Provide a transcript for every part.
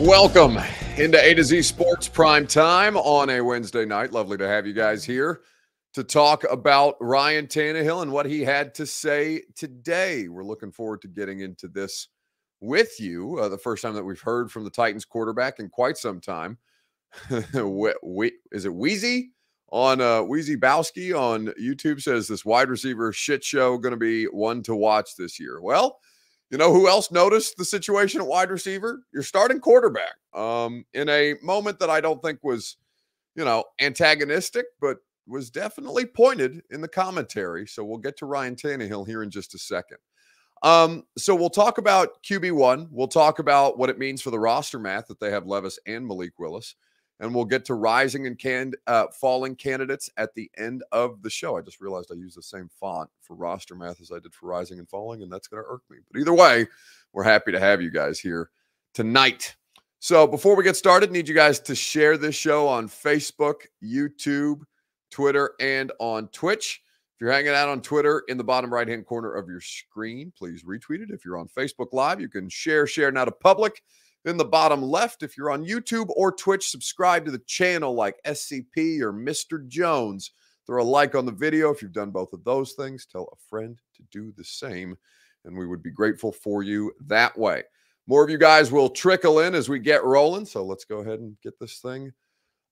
Welcome into A to Z Sports Prime Time on a Wednesday night. Lovely to have you guys here to talk about Ryan Tannehill and what he had to say today. We're looking forward to getting into this with you. The first time that we've heard from the Titans quarterback in quite some time. Is it Wheezy? Wheezy Bowski on YouTube says this wide receiver shit show going to be one to watch this year. Well, you know who else noticed the situation at wide receiver? Your starting quarterback. In a moment that I don't think was, antagonistic, but was definitely pointed in the commentary. So we'll get to Ryan Tannehill here in just a second. So we'll talk about QB1. We'll talk about what it means for the roster math that they have Levis and Malik Willis. And we'll get to rising and falling candidates at the end of the show. I just realized I used the same font for roster math as I did for rising and falling, and that's going to irk me. But either way, we're happy to have you guys here tonight. So before we get started, need you guys to share this show on Facebook, YouTube, Twitter, and on Twitch. If you're hanging out on Twitter, in the bottom right-hand corner of your screen, please retweet it. If you're on Facebook Live, you can share now to public. In the bottom left, if you're on YouTube or Twitch, subscribe to the channel like SCP or Mr. Jones. Throw a like on the video. If you've done both of those things, tell a friend to do the same, and we would be grateful for you that way. More of you guys will trickle in as we get rolling, so let's go ahead and get this thing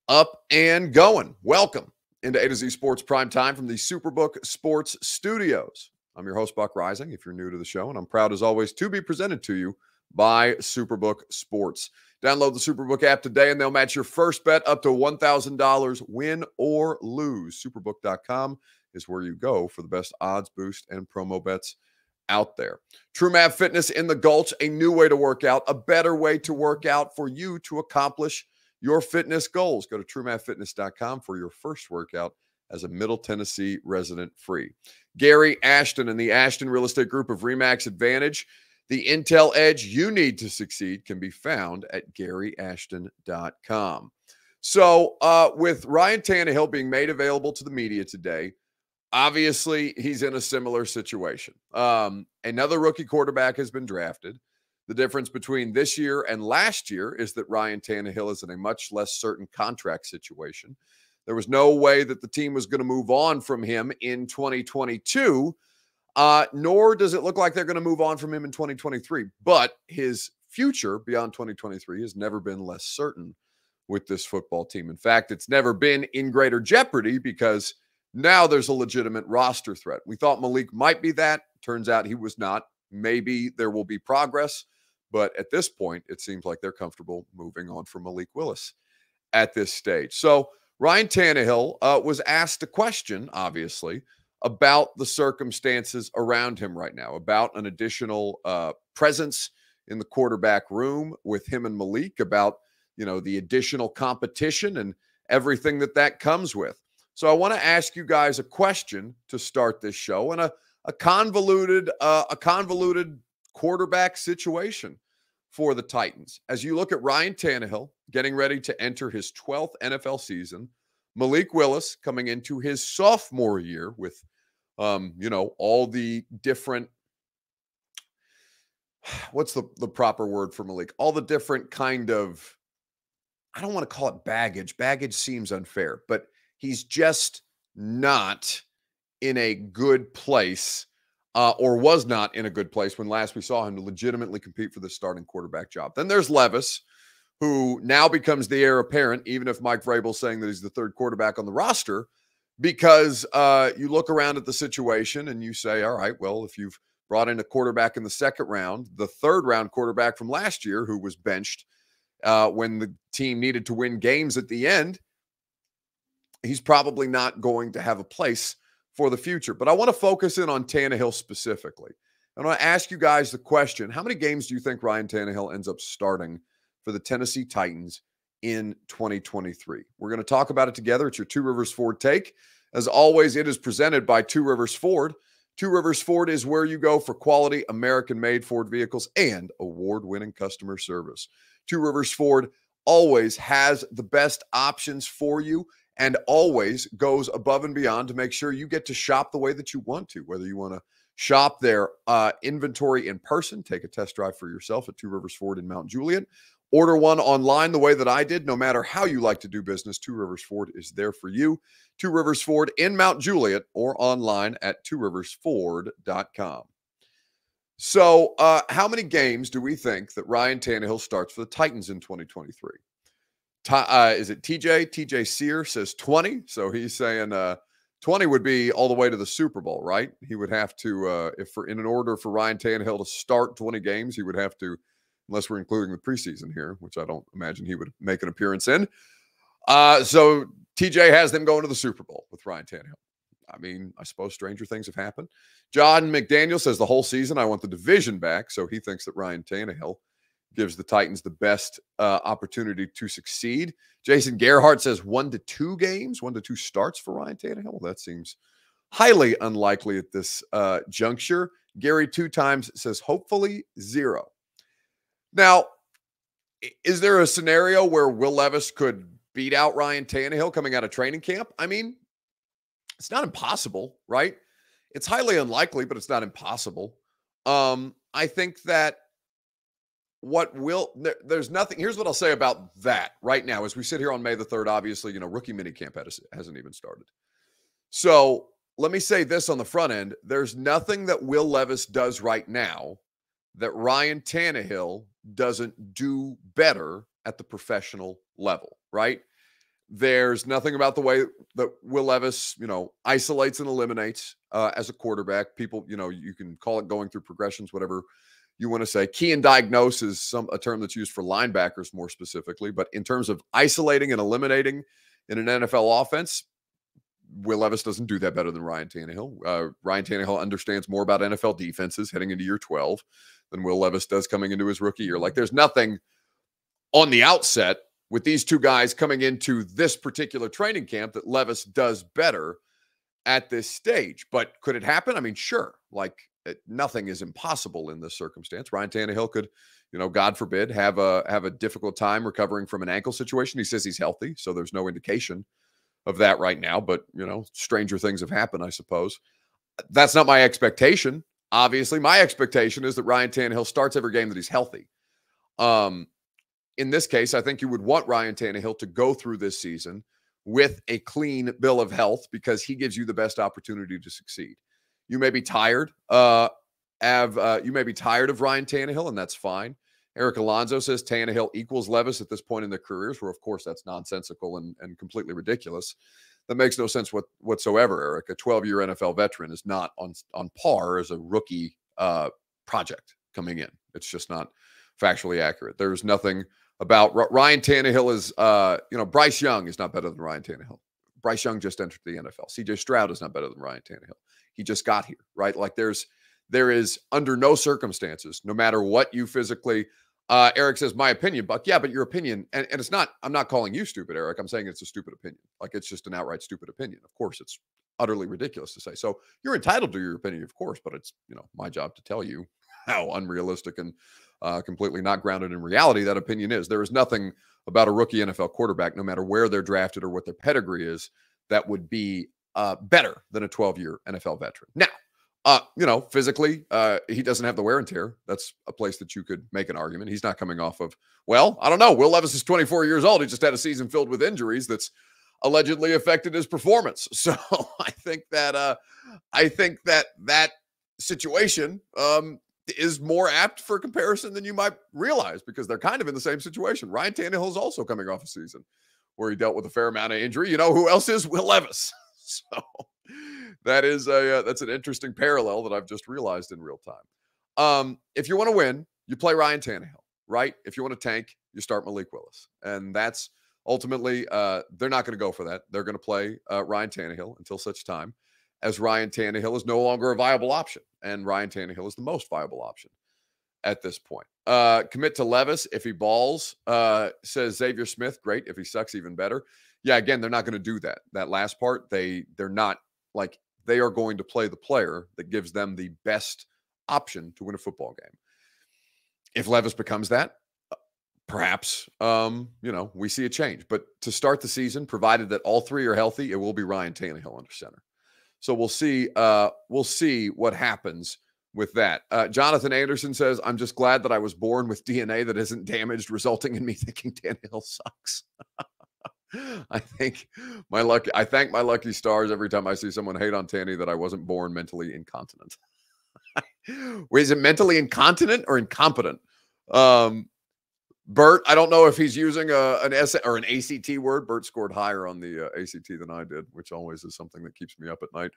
up and going. Welcome into A to Z Sports Prime Time from the Superbook Sports Studios. I'm your host, Buck Rising, if you're new to the show, and I'm proud, as always, to be presented to you by Superbook Sports. Download the Superbook app today, and they'll match your first bet up to $1,000, win or lose. Superbook.com is where you go for the best odds boost and promo bets out there. TrueMav Fitness in the Gulch, a new way to work out, a better way to work out for you to accomplish your fitness goals. Go to TrueMavFitness.com for your first workout as a Middle Tennessee resident free. Gary Ashton and the Ashton Real Estate Group of RE/MAX Advantage. The intel edge you need to succeed can be found at GaryAshton.com. So with Ryan Tannehill being made available to the media today, obviously he's in a similar situation. Another rookie quarterback has been drafted. The difference between this year and last year is that Ryan Tannehill is in a much less certain contract situation. There was no way that the team was going to move on from him in 2022. Nor does it look like they're going to move on from him in 2023. But his future beyond 2023 has never been less certain with this football team. In fact, it's never been in greater jeopardy because now there's a legitimate roster threat. We thought Malik might be that. Turns out he was not. Maybe there will be progress. But at this point, it seems like they're comfortable moving on from Malik Willis at this stage. So Ryan Tannehill was asked a question, obviously, about the circumstances around him right now, about an additional presence in the quarterback room with him and Malik, about, the additional competition and everything that comes with. So I want to ask you guys a question to start this show, and a convoluted quarterback situation for the Titans. As you look at Ryan Tannehill getting ready to enter his 12th NFL season, Malik Willis coming into his sophomore year with, all the different, what's the proper word for Malik? All the different kind of, I don't want to call it baggage. Baggage seems unfair, but he's just not in a good place, or was not in a good place when last we saw him to legitimately compete for the starting quarterback job. Then there's Levis, who now becomes the heir apparent, even if Mike Vrabel's saying that he's the third quarterback on the roster, because you look around at the situation and you say, all right, well, if you've brought in a quarterback in the second round, the third round quarterback from last year who was benched when the team needed to win games at the end, he's probably not going to have a place for the future. But I want to focus in on Tannehill specifically. I want to ask you guys the question, how many games do you think Ryan Tannehill ends up starting for the Tennessee Titans in 2023? We're going to talk about it together. It's your Two Rivers Ford take. As always, it is presented by Two Rivers Ford. Two Rivers Ford is where you go for quality American-made Ford vehicles and award-winning customer service. Two Rivers Ford always has the best options for you and always goes above and beyond to make sure you get to shop the way that you want to, whether you want to shop their inventory in person, take a test drive for yourself at Two Rivers Ford in Mount Juliet, Order one online the way that I did. No matter how you like to do business, Two Rivers Ford is there for you. Two Rivers Ford in Mount Juliet or online at tworiversford.com. So, how many games do we think that Ryan Tannehill starts for the Titans in 2023? Is it TJ? TJ Sear says 20. So he's saying 20 would be all the way to the Super Bowl, right? He would have to, in order for Ryan Tannehill to start 20 games, he would have to, unless we're including the preseason here, which I don't imagine he would make an appearance in. So TJ has them going to the Super Bowl with Ryan Tannehill. I mean, I suppose stranger things have happened. John McDaniel says the whole season, I want the division back. So he thinks that Ryan Tannehill gives the Titans the best opportunity to succeed. Jason Gerhardt says 1 to 2 games, 1 to 2 starts for Ryan Tannehill. Well, that seems highly unlikely at this juncture. Gary 2 times says hopefully 0. Now, is there a scenario where Will Levis could beat out Ryan Tannehill coming out of training camp? I mean, it's not impossible, right? It's highly unlikely, but it's not impossible. I think that there's nothing. Here's what I'll say about that right now. As we sit here on May the 3rd, obviously, rookie minicamp hasn't even started. So let me say this on the front end. There's nothing that Will Levis does right now that Ryan Tannehill doesn't do better at the professional level, right? There's nothing about the way that Will Levis, isolates and eliminates as a quarterback. People, you can call it going through progressions, whatever you want to say. Key and diagnose is a term that's used for linebackers more specifically. But in terms of isolating and eliminating in an NFL offense, Will Levis doesn't do that better than Ryan Tannehill. Ryan Tannehill understands more about NFL defenses heading into year 12 than Will Levis does coming into his rookie year. Like, there's nothing on the outset with these two guys coming into this particular training camp that Levis does better at this stage. But could it happen? I mean, sure. Nothing is impossible in this circumstance. Ryan Tannehill could, God forbid, have a difficult time recovering from an ankle situation. He says he's healthy, so there's no indication of that right now. But, stranger things have happened, I suppose. That's not my expectation. Obviously, my expectation is that Ryan Tannehill starts every game that he's healthy. In this case, I think you would want Ryan Tannehill to go through this season with a clean bill of health because he gives you the best opportunity to succeed. You may be tired. You may be tired of Ryan Tannehill, and that's fine. Eric Alonso says Tannehill equals Levis at this point in their careers, where, of course, that's nonsensical and completely ridiculous. That makes no sense whatsoever, Eric. A 12-year NFL veteran is not on par as a rookie project coming in. It's just not factually accurate. There's nothing about Ryan Tannehill is, Bryce Young is not better than Ryan Tannehill. Bryce Young just entered the NFL. CJ Stroud is not better than Ryan Tannehill. He just got here, right? Like, there is under no circumstances, no matter what you physically, Eric says, my opinion, Buck. Yeah, but your opinion, and it's not, I'm not calling you stupid, Eric. I'm saying it's a stupid opinion. Like, it's just an outright stupid opinion. Of course, it's utterly ridiculous to say. So you're entitled to your opinion, of course, but it's, my job to tell you how unrealistic and completely not grounded in reality that opinion is. There is nothing about a rookie NFL quarterback, no matter where they're drafted or what their pedigree is, that would be better than a 12-year NFL veteran. Now, physically, he doesn't have the wear and tear. That's a place that you could make an argument. He's not coming off of, I don't know. Will Levis is 24 years old. He just had a season filled with injuries that's allegedly affected his performance. So I think that that situation is more apt for comparison than you might realize, because they're kind of in the same situation. Ryan Tannehill is also coming off a season where he dealt with a fair amount of injury. You know who else is? Will Levis. So that's an interesting parallel that I've just realized in real time. If you want to win, you play Ryan Tannehill, right? If you want to tank, you start Malik Willis. And that's ultimately, they're not going to go for that. They're going to play Ryan Tannehill until such time as Ryan Tannehill is no longer a viable option. And Ryan Tannehill is the most viable option at this point. Commit to Levis if he balls, says Xavier Smith. Great. If he sucks, even better. Yeah, again, they're not going to do that. That last part, they're not, like, they are going to play the player that gives them the best option to win a football game. If Levis becomes that, perhaps, we see a change. But to start the season, provided that all three are healthy, it will be Ryan Tannehill under center. So we'll see what happens with that. Jonathan Anderson says, I'm just glad that I was born with DNA that isn't damaged, resulting in me thinking Tannehill sucks. I thank my lucky stars every time I see someone hate on Tanny that I wasn't born mentally incontinent. Wait, is it mentally incontinent or incompetent? Bert, I don't know if he's using an S or an ACT word. Bert scored higher on the ACT than I did, which always is something that keeps me up at night.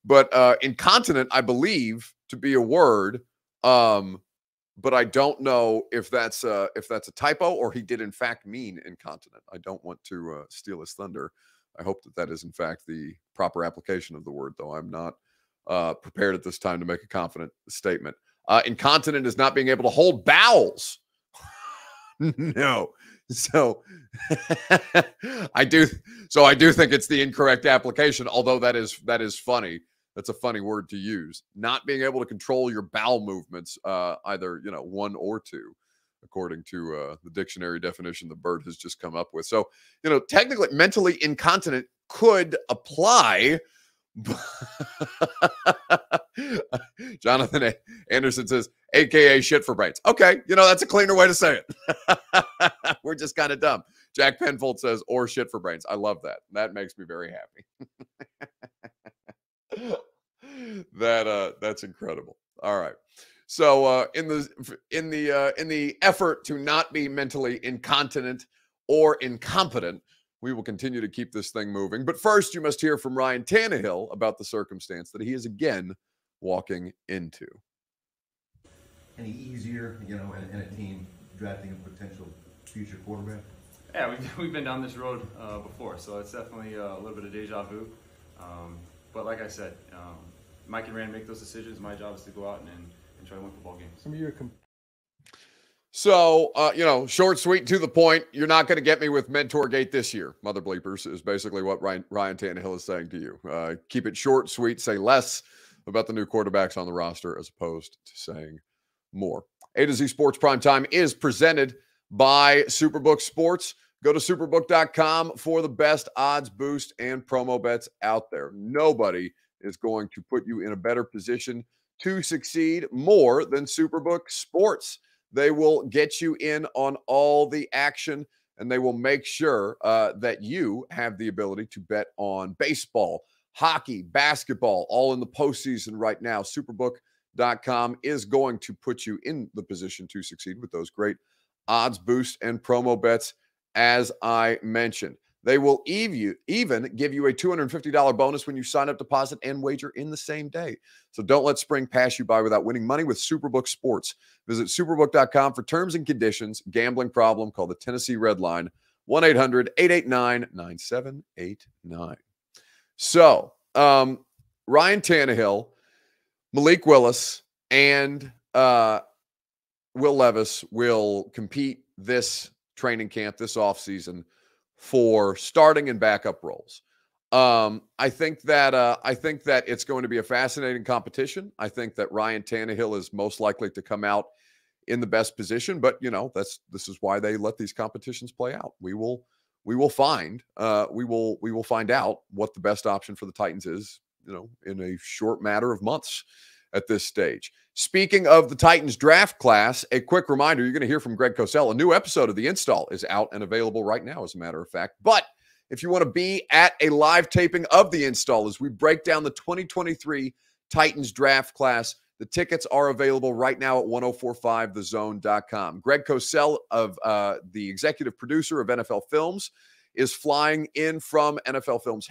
But incontinent, I believe to be a word. But I don't know if that's a typo or he did in fact mean incontinent. I don't want to steal his thunder. I hope that is in fact the proper application of the word, though I'm not prepared at this time to make a confident statement. Incontinent is not being able to hold bowels. No. So I do think it's the incorrect application, although that is funny. That's a funny word to use. Not being able to control your bowel movements, either, one or two, according to the dictionary definition that Bert has just come up with. So, technically, mentally incontinent could apply. Jonathan Anderson says, AKA shit for brains. Okay, that's a cleaner way to say it. We're just kind of dumb. Jack Penfold says, or shit for brains. I love that. That makes me very happy. That's incredible. All right. So in the effort to not be mentally incontinent or incompetent, we will continue to keep this thing moving. But first, you must hear from Ryan Tannehill about the circumstance that he is again walking into. Any easier, in a team drafting a potential future quarterback? Yeah, we've been down this road before, so it's definitely a little bit of deja vu. But like I said, Mike and Rand make those decisions. My job is to go out and try to win football games. So, short, sweet, to the point. You're not going to get me with Mentorgate this year. Mother bleepers is basically what Ryan Tannehill is saying to you. Keep it short, sweet, say less about the new quarterbacks on the roster as opposed to saying more. A to Z Sports Primetime is presented by Superbook Sports. Go to superbook.com for the best odds boost and promo bets out there. Nobody is going to put you in a better position to succeed more than Superbook Sports. They will get you in on all the action, and they will make sure that you have the ability to bet on baseball, hockey, basketball, all in the postseason right now. Superbook.com is going to put you in the position to succeed with those great odds boost and promo bets, as I mentioned. They will even give you a $250 bonus when you sign up, deposit, and wager in the same day. So don't let spring pass you by without winning money with Superbook Sports. Visit superbook.com for terms and conditions. Gambling problem? Call the Tennessee Red Line, 1-800-889-9789. So Ryan Tannehill, Malik Willis, and Will Levis will compete this training camp, this offseason, for starting and backup roles. I think that it's going to be a fascinating competition. I think that Ryan Tannehill is most likely to come out in the best position, but this is why they let these competitions play out. We will find out what the best option for the Titans is, in a short matter of months at this stage. Speaking of the Titans draft class, a quick reminder, you're going to hear from Greg Cosell. A new episode of The Install is out and available right now, as a matter of fact. But if you want to be at a live taping of The Install as we break down the 2023 Titans draft class, the tickets are available right now at 1045thezone.com. Greg Cosell, of the executive producer of NFL Films, is flying in from NFL Films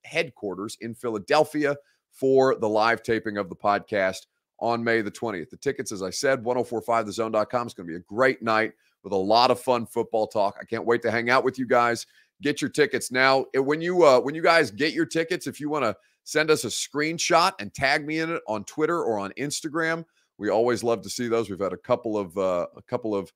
headquarters in Philadelphia for the live taping of the podcast on May the 20th. The tickets, as I said, 1045thezone.com. It's going to be a great night with a lot of fun football talk. I can't wait to hang out with you guys. Get your tickets now. When you guys get your tickets, if you want to send us a screenshot and tag me in it on Twitter or on Instagram, we always love to see those. We've had a couple of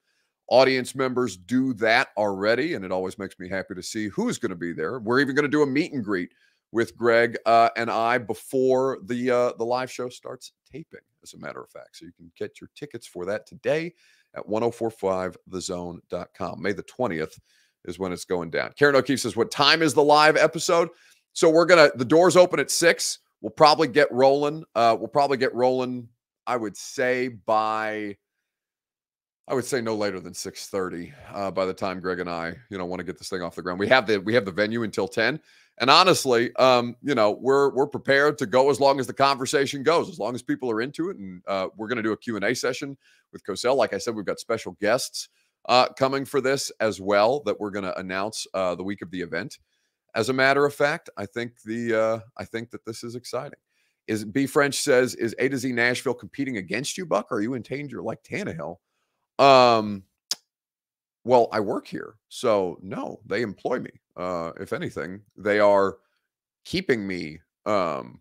audience members do that already, and it always makes me happy to see who's going to be there. We're even going to do a meet and greet with Greg and I before the live show starts taping, as a matter of fact. So you can get your tickets for that today at 1045thezone.com. May the 20th is when it's going down. Karen O'Keefe says, what time is the live episode? So the doors open at 6. We'll probably get rolling. I would say no later than 6:30 by the time Greg and I, want to get this thing off the ground. We have the venue until 10. And honestly, we're prepared to go as long as the conversation goes, as long as people are into it. And we're going to do a Q&A session with Cosell. Like I said, we've got special guests coming for this as well that we're going to announce the week of the event. As a matter of fact, I think that this is exciting. B French says, is A to Z Nashville competing against you, Buck? Or are you in danger like Tannehill? Well, I work here, so no, they employ me. If anything, they are keeping me. No,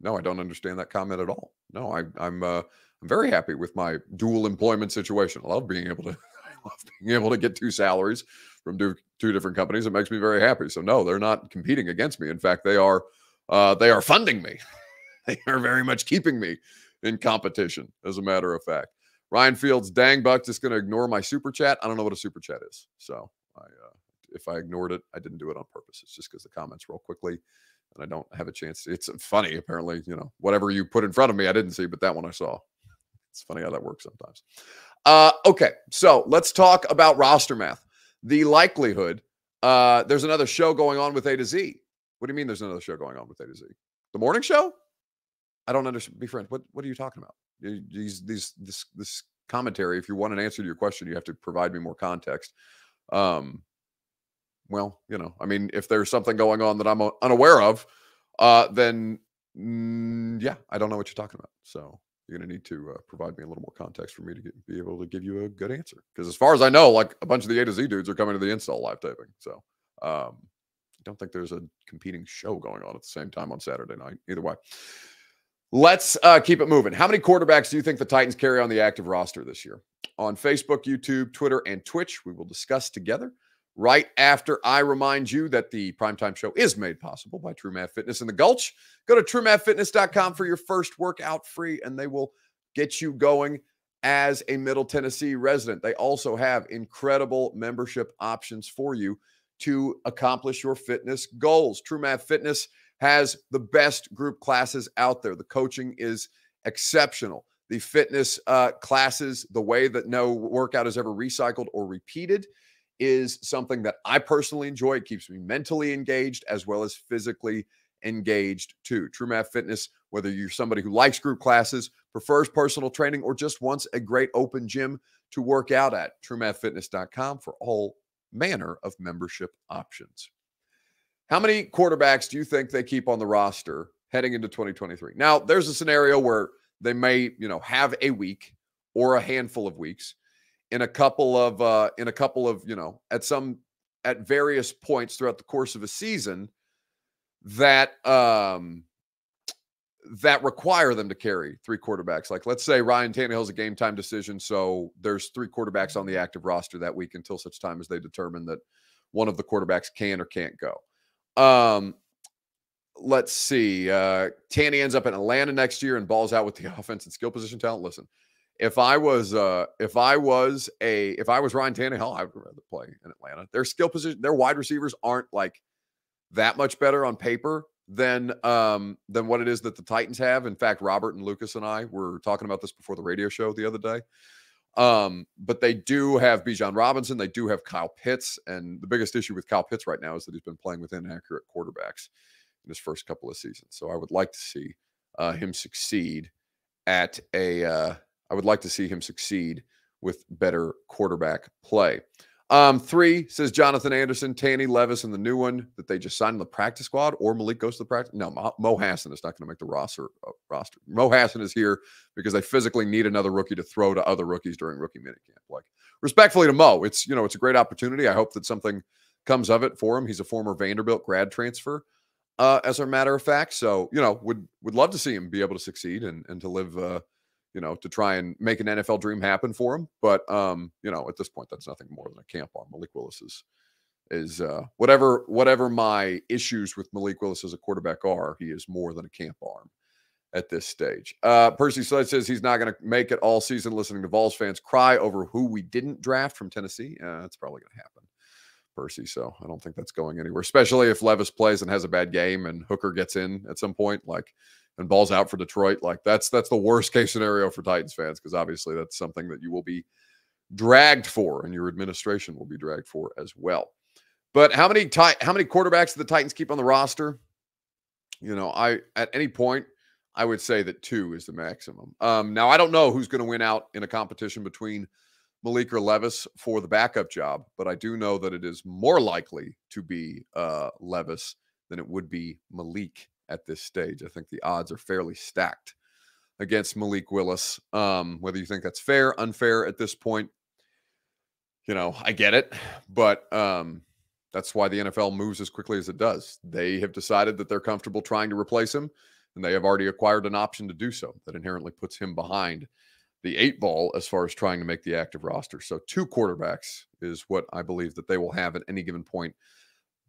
I don't understand that comment at all. No, I'm very happy with my dual employment situation. I love being able to get two salaries from two different companies. It makes me very happy. So no, they're not competing against me. In fact, they are funding me. They are very much keeping me in competition, as a matter of fact. Ryan Fields, dang, Buck, just going to ignore my super chat. I don't know what a super chat is. So if I ignored it, I didn't do it on purpose. It's just because the comments roll quickly and I don't have a chance to. It's funny, apparently, whatever you put in front of me, I didn't see, but that one I saw. It's funny how that works sometimes. Okay, so let's talk about roster math. The likelihood, there's another show going on with A to Z. What do you mean there's another show going on with A to Z? The morning show? I don't understand. Be friend. What are you talking about? This commentary. If you want an answer to your question, you have to provide me more context. Well, if there's something going on that I'm unaware of, then yeah, I don't know what you're talking about. So you're going to need to provide me a little more context for me to be able to give you a good answer. Because as far as I know, like a bunch of the A to Z dudes are coming to the install live taping. So I don't think there's a competing show going on at the same time on Saturday night. Either way. Let's keep it moving. How many quarterbacks do you think the Titans carry on the active roster this year? On Facebook, YouTube, Twitter, and Twitch, we will discuss together right after I remind you that the Primetime Show is made possible by True Math Fitness in the Gulch. Go to truemathfitness.com for your first workout free, and they will get you going as a Middle Tennessee resident. They also have incredible membership options for you to accomplish your fitness goals. True Math Fitness has the best group classes out there. The coaching is exceptional. The fitness classes, the way that no workout is ever recycled or repeated, is something that I personally enjoy. It keeps me mentally engaged as well as physically engaged too. True Math Fitness, whether you're somebody who likes group classes, prefers personal training, or just wants a great open gym to work out at, truemathfitness.com for all manner of membership options. How many quarterbacks do you think they keep on the roster heading into 2023? Now, there's a scenario where they may, have a week or a handful of weeks in a couple of, at various points throughout the course of a season that require them to carry three quarterbacks. Like, let's say Ryan Tannehill's a game time decision, so there's three quarterbacks on the active roster that week until such time as they determine that one of the quarterbacks can or can't go. Let's see. Tanny ends up in Atlanta next year and balls out with the offense and skill position talent. Listen, if I was Ryan Tannehill, I would rather play in Atlanta. Their skill position, their wide receivers aren't like that much better on paper than what it is that the Titans have. In fact, Robert and Lucas and I were talking about this before the radio show the other day. But they do have Bijan Robinson. They do have Kyle Pitts. And the biggest issue with Kyle Pitts right now is that he's been playing with inaccurate quarterbacks in his first couple of seasons. So I would like to see him succeed with better quarterback play. 3 says Jonathan Anderson, Tanny, Levis, and the new one that they just signed in the practice squad, or Malik goes to the practice. No, Mo Hassan is not going to make the roster. Mo Hassan is here because they physically need another rookie to throw to other rookies during rookie minicamp. Like, respectfully to Mo, it's a great opportunity. I hope that something comes of it for him. He's a former Vanderbilt grad transfer, as a matter of fact. So, would love to see him be able to succeed and to live, to try and make an NFL dream happen for him. But, at this point, that's nothing more than a camp arm. Malik Willis is whatever my issues with Malik Willis as a quarterback are, he is more than a camp arm at this stage. Percy Sled says he's not going to make it all season listening to Vols fans cry over who we didn't draft from Tennessee. That's probably going to happen, Percy. So I don't think that's going anywhere, especially if Levis plays and has a bad game and Hooker gets in at some point. Like, and balls out for Detroit, like that's the worst case scenario for Titans fans, because obviously that's something that you will be dragged for, and your administration will be dragged for as well. But how many quarterbacks do the Titans keep on the roster? At any point, I would say that 2 is the maximum. Now, I don't know who's going to win out in a competition between Malik or Levis for the backup job, but I do know that it is more likely to be Levis than it would be Malik at this stage. I think the odds are fairly stacked against Malik Willis. Whether you think that's fair, unfair at this point, I get it, but that's why the NFL moves as quickly as it does. They have decided that they're comfortable trying to replace him, and they have already acquired an option to do so that inherently puts him behind the 8 ball as far as trying to make the active roster. So 2 quarterbacks is what I believe that they will have at any given point,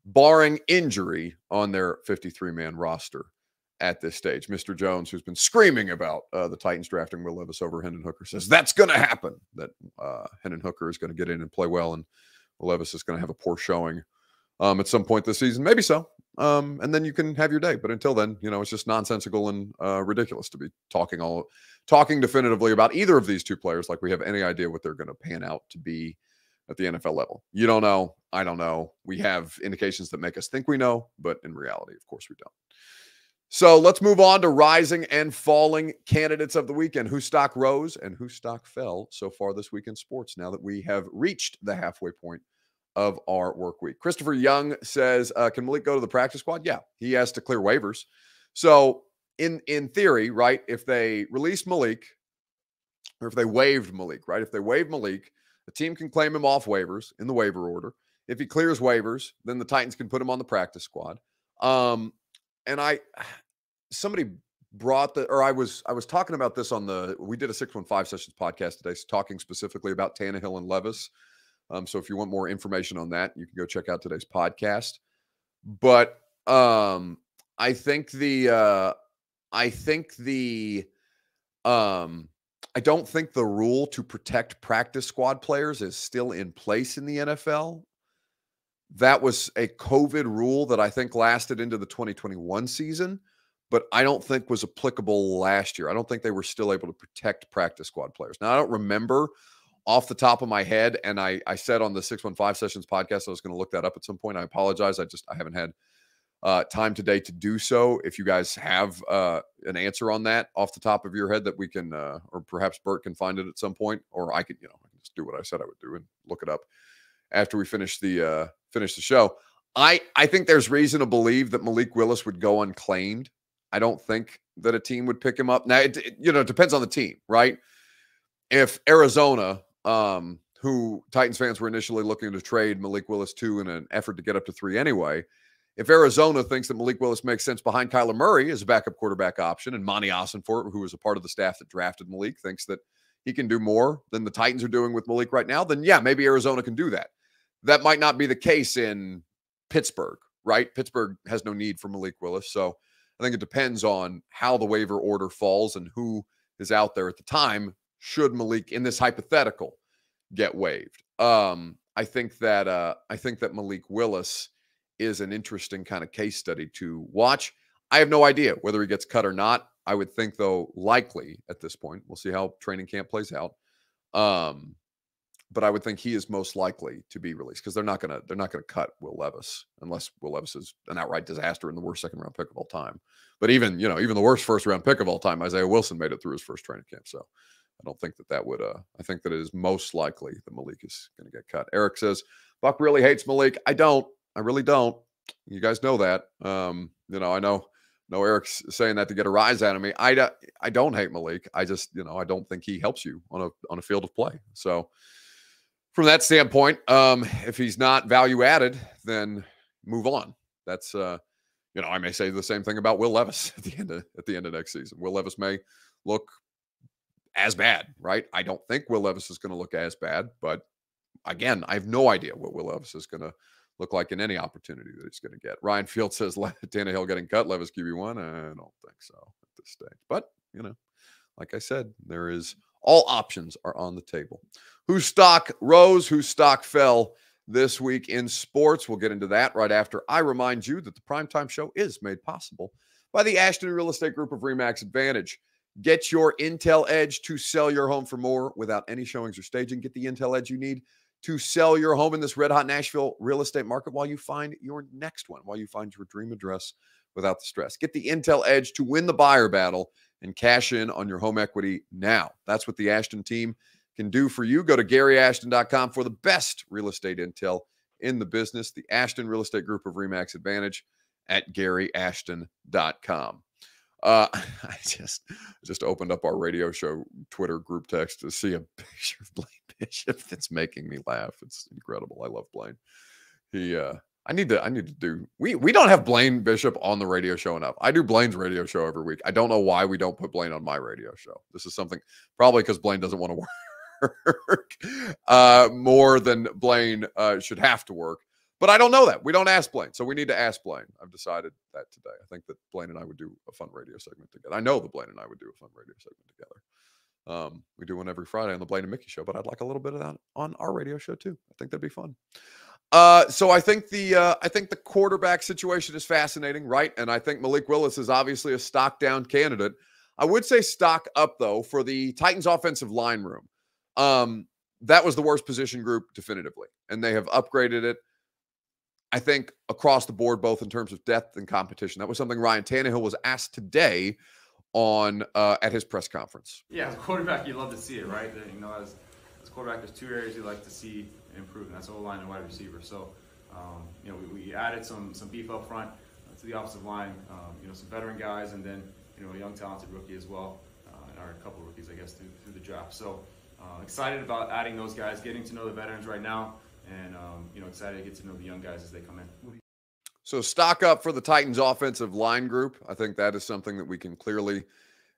barring injury, on their 53-man roster at this stage. Mr. Jones, who's been screaming about the Titans drafting Will Levis over Hendon Hooker, says that's going to happen, that Hendon Hooker is going to get in and play well, and Will Levis is going to have a poor showing at some point this season. Maybe so. And then you can have your day. But until then, it's just nonsensical and ridiculous to be talking definitively about either of these 2 players like we have any idea what they're going to pan out to be at the NFL level. You don't know. I don't know. We have indications that make us think we know, but in reality, of course, we don't. So let's move on to rising and falling candidates of the weekend. Whose stock rose and whose stock fell so far this week in sports, now that we have reached the halfway point of our work week. Christopher Young says, can Malik go to the practice squad? Yeah, he has to clear waivers. So in theory, right, if they released Malik, or if they waived Malik, right, if they waived Malik, the team can claim him off waivers in the waiver order. If he clears waivers, then the Titans can put him on the practice squad. And somebody brought I was talking about this we did a 615 Sessions podcast today, talking specifically about Tannehill and Levis. So if you want more information on that, you can go check out today's podcast. But I don't think the rule to protect practice squad players is still in place in the NFL. That was a COVID rule that I think lasted into the 2021 season, but I don't think was applicable last year. I don't think they were still able to protect practice squad players. Now, I don't remember off the top of my head, and I said on the 615 Sessions podcast I was going to look that up at some point. I apologize. I haven't had time today to do so. If you guys have an answer on that off the top of your head that we can, or perhaps Bert can find it at some point, or I can just do what I said I would do and look it up after we finish the show. I think there's reason to believe that Malik Willis would go unclaimed. I don't think that a team would pick him up. Now, it depends on the team, right? If Arizona, who Titans fans were initially looking to trade Malik Willis to in an effort to get up to 3 anyway, if Arizona thinks that Malik Willis makes sense behind Kyler Murray as a backup quarterback option, and Monty Ossenfort, who was a part of the staff that drafted Malik, thinks that he can do more than the Titans are doing with Malik right now, then yeah, maybe Arizona can do that. That might not be the case in Pittsburgh, right? Pittsburgh has no need for Malik Willis. So I think it depends on how the waiver order falls and who is out there at the time, should Malik, in this hypothetical, get waived. I think that Malik Willis is an interesting kind of case study to watch. I have no idea whether he gets cut or not. I would think, though, likely at this point. We'll see how training camp plays out. But I would think he is most likely to be released, because they're not gonna cut Will Levis unless Will Levis is an outright disaster and the worst second round pick of all time. But even the worst first round pick of all time, Isaiah Wilson, made it through his first training camp. So I don't think that would. I think that it is most likely that Malik is going to get cut. Eric says Buck really hates Malik. I don't. I really don't. You guys know that. I know Eric's saying that to get a rise out of me. I don't hate Malik. I just, I don't think he helps you on a field of play. So from that standpoint, if he's not value added, then move on. That's I may say the same thing about Will Levis at the end of next season. Will Levis may look as bad, right? I don't think Will Levis is going to look as bad, but again, I have no idea what Will Levis is going to look like in any opportunity that he's going to get. Ryan Field says Tannehill getting cut, Levis QB1. I don't think so at this stage. But, like I said, all options are on the table. Whose stock rose, whose stock fell this week in sports? We'll get into that right after I remind you that the Primetime Show is made possible by the Ashton Real Estate Group of RE/MAX Advantage. Get your Intel Edge to sell your home for more without any showings or staging. Get the Intel Edge you need to sell your home in this red-hot Nashville real estate market while you find your next one, while you find your dream address without the stress. Get the Intel Edge to win the buyer battle and cash in on your home equity now. That's what the Ashton team can do for you. Go to GaryAshton.com for the best real estate intel in the business. The Ashton Real Estate Group of RE/MAX Advantage at GaryAshton.com. I just opened up our radio show Twitter group text to see a picture of Blaine Bishop that's making me laugh. It's incredible. I love Blaine. I need to do, we don't have Blaine Bishop on the radio show enough. I do Blaine's radio show every week. I don't know why we don't put Blaine on my radio show. This is something probably because Blaine doesn't want to work more than Blaine should have to work. But I don't know that. We don't ask Blaine. So we need to ask Blaine. I've decided that today. I think that Blaine and I would do a fun radio segment together. I know that Blaine and I would do a fun radio segment together. We do one every Friday on the Blaine and Mickey show, but I'd like a little bit of that on our radio show too. I think that'd be fun. So I think the quarterback situation is fascinating, right? And I think Malik Willis is obviously a stock down candidate. I would say stock up though for the Titans offensive line room. That was the worst position group definitively, and they have upgraded it, I think, across the board, both in terms of depth and competition. That was something Ryan Tannehill was asked today on at his press conference. Yeah, as a quarterback, you love to see it, right? You know, as quarterback, there's two areas you like to see improve, and that's O-line and wide receiver. So, you know, we added some beef up front to the offensive line. You know, some veteran guys, and then a young talented rookie as well, and a couple of rookies, I guess, through the draft. So, excited about adding those guys, getting to know the veterans right now. And, excited to get to know the young guys as they come in. So stock up for the Titans offensive line group. I think that is something that we can clearly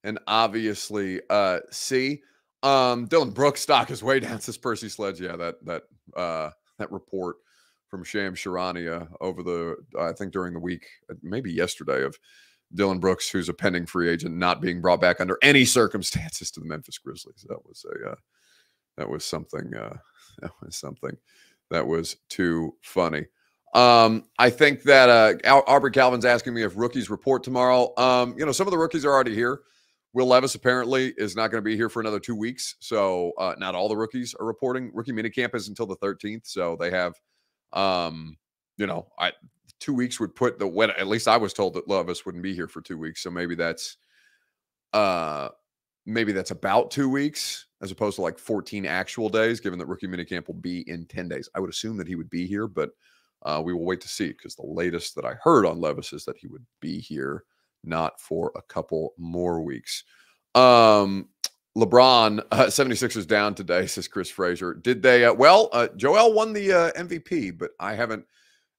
and obviously see. Dylan Brooks stock is way down, says Percy Sledge. Yeah, that report from Shams Charania over I think during the week, maybe yesterday, of Dylan Brooks, who's a pending free agent, not being brought back under any circumstances to the Memphis Grizzlies. That was something that was too funny. I think that Aubrey Calvin's asking me if rookies report tomorrow. Some of the rookies are already here. Will Levis apparently is not going to be here for another 2 weeks. So not all the rookies are reporting. Rookie minicamp is until the 13th. So they have, 2 weeks would put at least I was told that Levis wouldn't be here for 2 weeks. So maybe that's about 2 weeks as opposed to like 14 actual days, given that rookie minicamp will be in 10 days. I would assume that he would be here, but we will wait to see, because the latest that I heard on Levis is that he would be here not for a couple more weeks. LeBron, 76ers down today, says Chris Frazier. Did they? Joel won the MVP, but I haven't.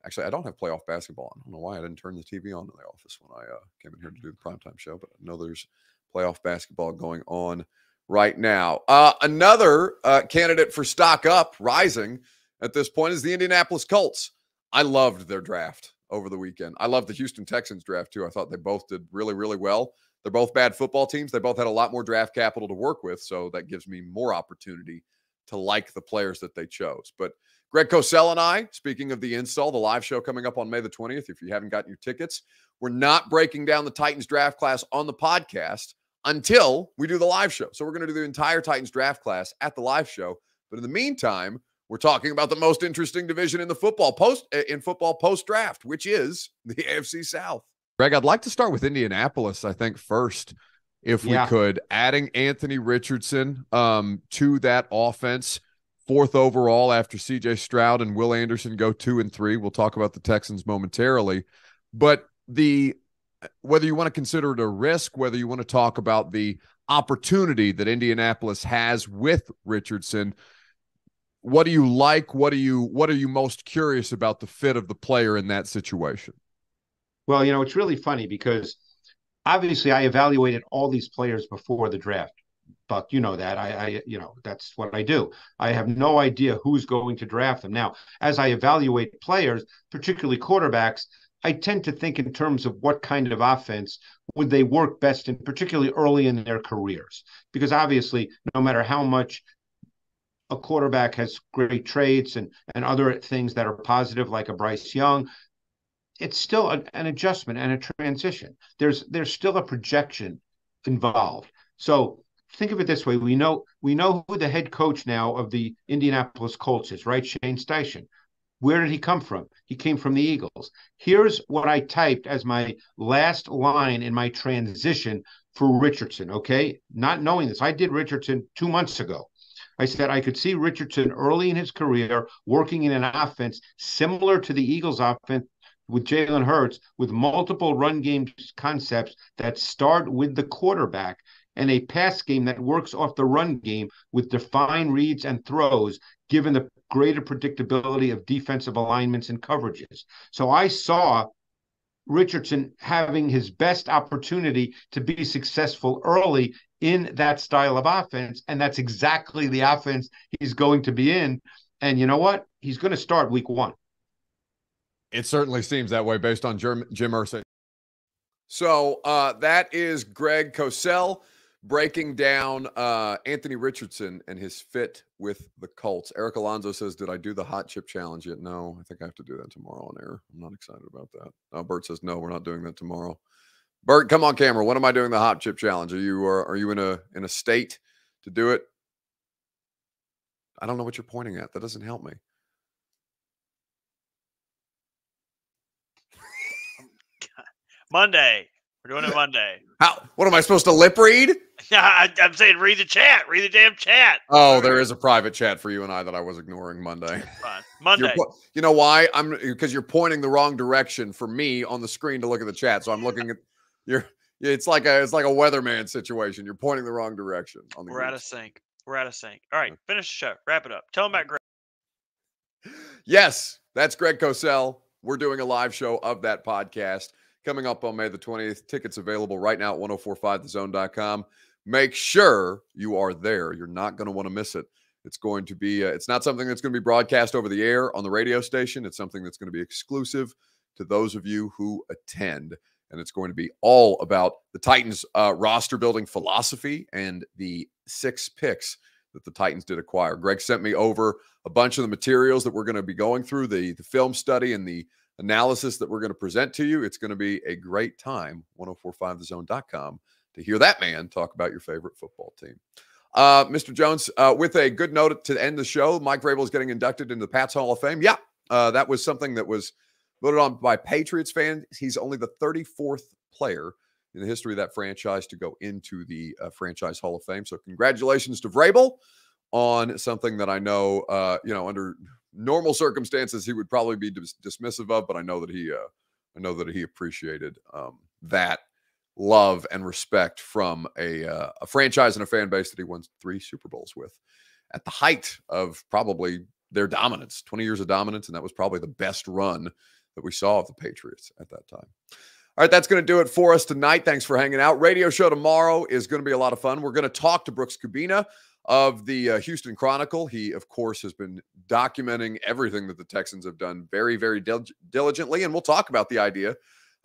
Actually, I don't have playoff basketball. I don't know why I didn't turn the TV on in the office when I came in here to do the primetime show, but I know there's playoff basketball going on right now. Another candidate for stock up rising at this point is the Indianapolis Colts. I loved their draft over the weekend. I loved the Houston Texans draft too. I thought they both did really, really well. They're both bad football teams. They both had a lot more draft capital to work with, so that gives me more opportunity to like the players that they chose. But Greg Cosell and I, speaking of the install, the live show coming up on May the 20th, if you haven't gotten your tickets, we're not breaking down the Titans draft class on the podcast until we do the live show. So we're going to do the entire Titans draft class at the live show. But in the meantime, we're talking about the most interesting division in the football post-draft, which is the AFC South. Greg, I'd like to start with Indianapolis, I think, first, if we could. Adding Anthony Richardson to that offense, 4th overall after C.J. Stroud and Will Anderson go 2 and 3. We'll talk about the Texans momentarily. But whether you want to consider it a risk, whether you want to talk about the opportunity that Indianapolis has with Richardson, what do you like? What are you most curious about the fit of the player in that situation? Well, it's really funny because obviously I evaluated all these players before the draft. Buck, you know that. I that's what I do. I have no idea who's going to draft them. Now, as I evaluate players, particularly quarterbacks, I tend to think in terms of what kind of offense would they work best in, particularly early in their careers. Because obviously, no matter how much a quarterback has great traits and other things that are positive, like a Bryce Young, it's still an adjustment and a transition. There's still a projection involved. So think of it this way: we know who the head coach now of the Indianapolis Colts is, right? Shane Steichen. Where did he come from? He came from the Eagles. Here's what I typed as my last line in my transition for Richardson, okay? Not knowing this. I did Richardson 2 months ago. I said I could see Richardson early in his career working in an offense similar to the Eagles offense with Jalen Hurts, with multiple run game concepts that start with the quarterback, and a pass game that works off the run game with defined reads and throws, given the greater predictability of defensive alignments and coverages. So I saw Richardson having his best opportunity to be successful early in that style of offense, and that's exactly the offense he's going to be in. And you know what? He's going to start week 1. It certainly seems that way based on Jim Irsay. So that is Greg Cosell breaking down Anthony Richardson and his fit with the Colts. Eric Alonso says, did I do the hot chip challenge yet? No, I think I have to do that tomorrow on air. I'm not excited about that. Bert says, no, we're not doing that tomorrow. Bert, come on camera. When am I doing the hot chip challenge? Are you in a state to do it? I don't know what you're pointing at. That doesn't help me. Monday. We're doing it Monday. How? What am I supposed to lip read? I'm saying read the chat. Read the damn chat. Oh, there is a private chat for you and I that I was ignoring Monday. Fine. Monday. You know why? Because you're pointing the wrong direction for me on the screen to look at the chat. So I'm looking at it's like a weatherman situation. You're pointing the wrong direction. We're out of sync. We're out of sync. All right, finish the show. Wrap it up. Tell them about Greg. Yes, that's Greg Cosell. We're doing a live show of that podcast coming up on May the 20th. Tickets available right now at 1045thezone.com. Make sure you are there. You're not going to want to miss it. It's going to be, it's not something that's going to be broadcast over the air on the radio station. It's something that's going to be exclusive to those of you who attend. And it's going to be all about the Titans roster building philosophy and the 6 picks that the Titans did acquire. Greg sent me over a bunch of the materials that we're going to be going through, the film study and the analysis that we're going to present to you. It's going to be a great time, 1045thezone.com, to hear that man talk about your favorite football team. Mr. Jones, with a good note to end the show, Mike Vrabel is getting inducted into the Pats Hall of Fame. Yeah, that was something that was voted on by Patriots fans. He's only the 34th player in the history of that franchise to go into the franchise Hall of Fame. So congratulations to Vrabel on something that I know, under normal circumstances he would probably be dismissive of, but I know that he appreciated that love and respect from a franchise and a fan base that he won 3 Super Bowls with at the height of probably their dominance, 20 years of dominance, and that was probably the best run that we saw of the Patriots at that time. All right, that's going to do it for us tonight. Thanks for hanging out. Radio show tomorrow is going to be a lot of fun. We're going to talk to Brooks Kubina of the Houston Chronicle. He, of course, has been documenting everything that the Texans have done very, very diligently, and we'll talk about the idea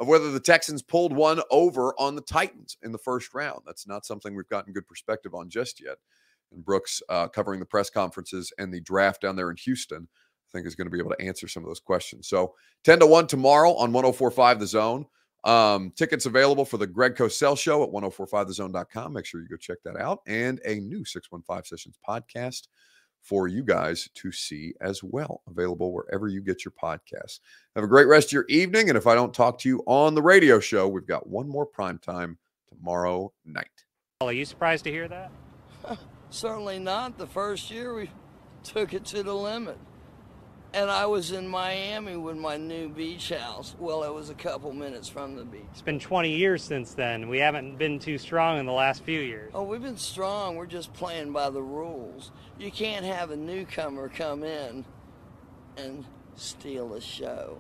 of whether the Texans pulled one over on the Titans in the first round. That's not something we've gotten good perspective on just yet. And Brooks, covering the press conferences and the draft down there in Houston, I think is going to be able to answer some of those questions. So 10-1 tomorrow on 1045 The Zone. Tickets available for the Greg Cosell Show at 1045thezone.com. Make sure you go check that out. And a new 615 Sessions podcast for you guys to see as well. Available wherever you get your podcasts. Have a great rest of your evening. And if I don't talk to you on the radio show, we've got one more primetime tomorrow night. Are you surprised to hear that? Certainly not. The first year we took it to the limit. And I was in Miami with my new beach house. Well, it was a couple minutes from the beach. It's been 20 years since then. We haven't been too strong in the last few years. Oh, we've been strong. We're just playing by the rules. You can't have a newcomer come in and steal a show.